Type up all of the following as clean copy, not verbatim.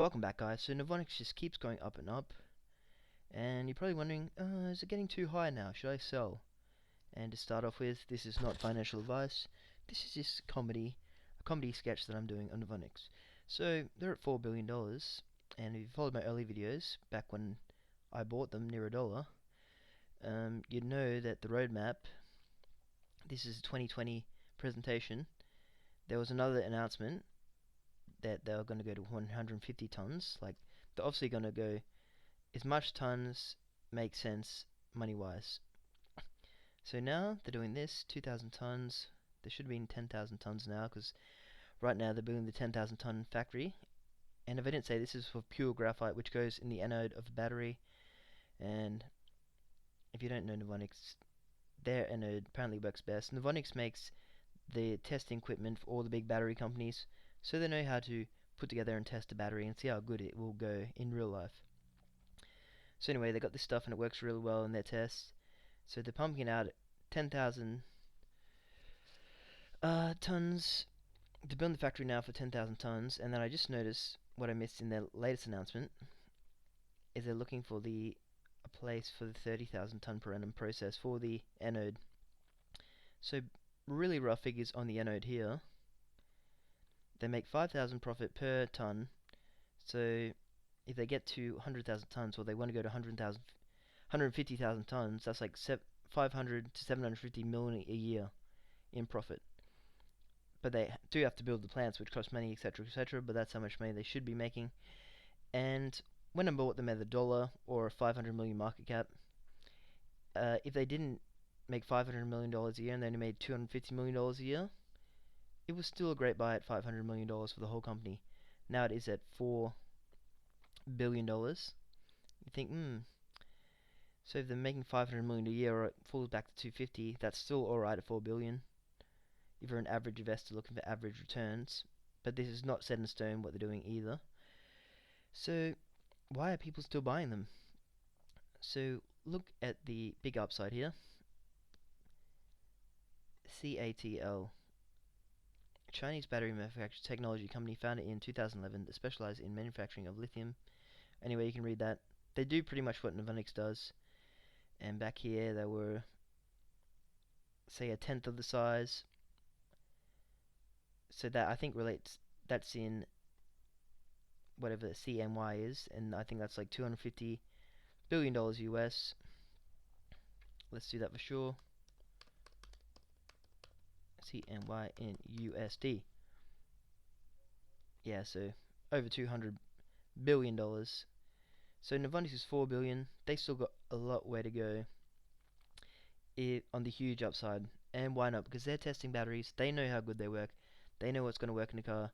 Welcome back, guys. So Novonix just keeps going up and up, and you're probably wondering, is it getting too high now? Should I sell? And to start off with, this is not financial advice. This is just a comedy sketch that I'm doing on Novonix. So they're at $4 billion, and if you followed my early videos back when I bought them near $1, you'd know that the roadmap. This is a 2020 presentation. There was another announcement that they were going to go to 150 tons. Like, they're obviously going to go as much tons makes sense money wise. So now they're doing this 2,000 tons. There should have been 10,000 tons now, because right now they're building the 10,000 ton factory. And if I didn't say, this is for pure graphite, which goes in the anode of a battery. And if you don't know Novonix, their anode apparently works best. Novonix makes the testing equipment for all the big battery companies, so they know how to put together and test a battery and see how good it will go in real life. So anyway, they got this stuff and it works really well in their tests. So they're pumping out 10,000 tons. They're building the factory now for 10,000 tons, and then I just noticed what I missed in their latest announcement is they're looking for a place for the 30,000 ton per annum process for the anode. So really rough figures on the anode here. They make 5,000 profit per ton. So if they get to 100,000 tons, or they want to go to 150,000 tons, that's like 500 to 750 million a year in profit. But they do have to build the plants, which cost money, etc., etc. But that's how much money they should be making. And when I bought them at $1 or 500 million market cap, if they didn't make $500 million a year and they only made $250 million a year, it was still a great buy at $500 million for the whole company. Now it is at $4 billion. You think, so if they're making 500 million a year, or it falls back to 250, that's still alright at 4 billion. If you're an average investor looking for average returns, but this is not set in stone what they're doing either. So why are people still buying them? So look at the big upside here. CATL, Chinese battery manufacturing technology company founded in 2011 that specializes in manufacturing of lithium. Anyway, you can read that. They do pretty much what Novonix does. And back here they were, say, a tenth of the size. So that I think that's in whatever CNY is, and I think that's like $250 billion US. Let's do that for sure. CNY in USD. Yeah, so over $200 billion. So Novonix is 4 billion. They still got a lot way to go on the huge upside. And why not? Because they're testing batteries. They know how good they work. They know what's going to work in a car.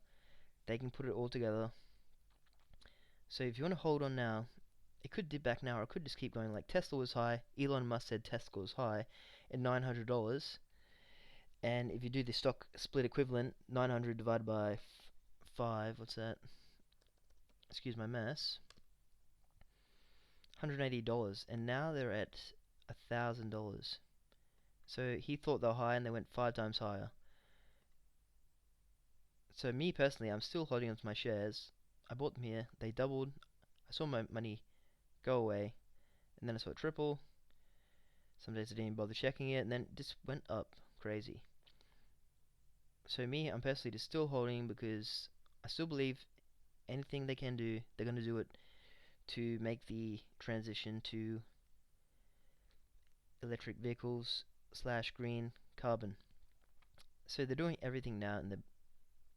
They can put it all together. So if you want to hold on now, it could dip back now, or it could just keep going. Like Tesla was high. Elon Musk said Tesla was high at $900. And if you do the stock split equivalent, 900 divided by 5, what's that? Excuse my maths. $180, and now they're at $1,000. So he thought they were high, and they went 5 times higher. So me personally, I'm still holding onto my shares. I bought them here. They doubled. I saw my money go away, and then I saw it triple. Some days I didn't even bother checking it, and then it just went up crazy. So me, I'm personally just still holding, because I still believe anything they can do, they're going to do it to make the transition to electric vehicles / green carbon. So they're doing everything now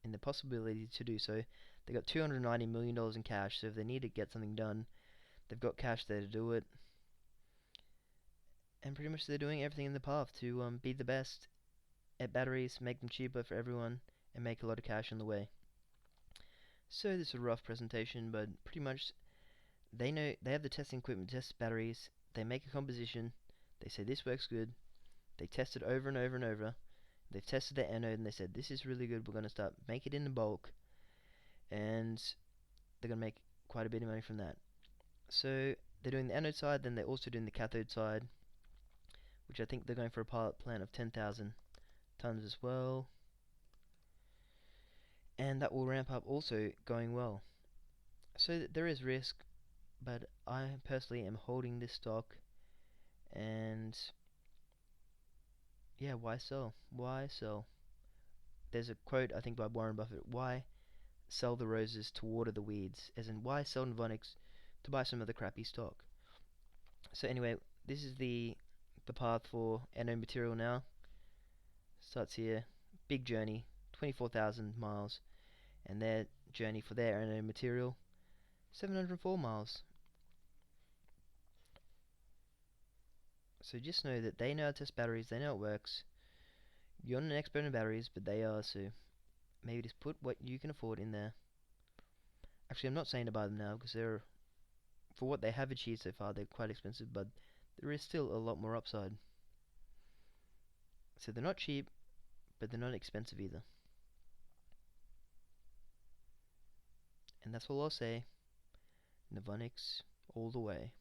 in the possibility to do so. They got $290 million in cash, so if they need to get something done, they've got cash there to do it. And pretty much they're doing everything in the path to be the best at batteries, make them cheaper for everyone, and make a lot of cash on the way. So this is a rough presentation, but pretty much they know they have the testing equipment to test batteries. They make a composition. They say this works good. They test it over and over and over. They've tested their anode and they said this is really good. We're going to start make it in bulk, and they're going to make quite a bit of money from that. So they're doing the anode side, then they're also doing the cathode side, which I think they're going for a pilot plant of 10,000 tons as well, and that will ramp up also going well. So there is risk, but I personally am holding this stock, and yeah, why sell? Why sell? There's a quote I think by Warren Buffett: "Why sell the roses to water the weeds?" As in, why sell Novonix to buy some of the crappy stock? So anyway, this is the path for anode material now. Starts here, big journey, 24,000 miles, and their journey for their anode material, 704 miles. So just know that they know how to test batteries, they know it works. You're not an expert in batteries, but they are, so maybe just put what you can afford in there. Actually, I'm not saying to buy them now, because they're, for what they have achieved so far, they're quite expensive, but there is still a lot more upside. So they're not cheap, but they're not expensive either. And that's all I'll say. Novonix all the way.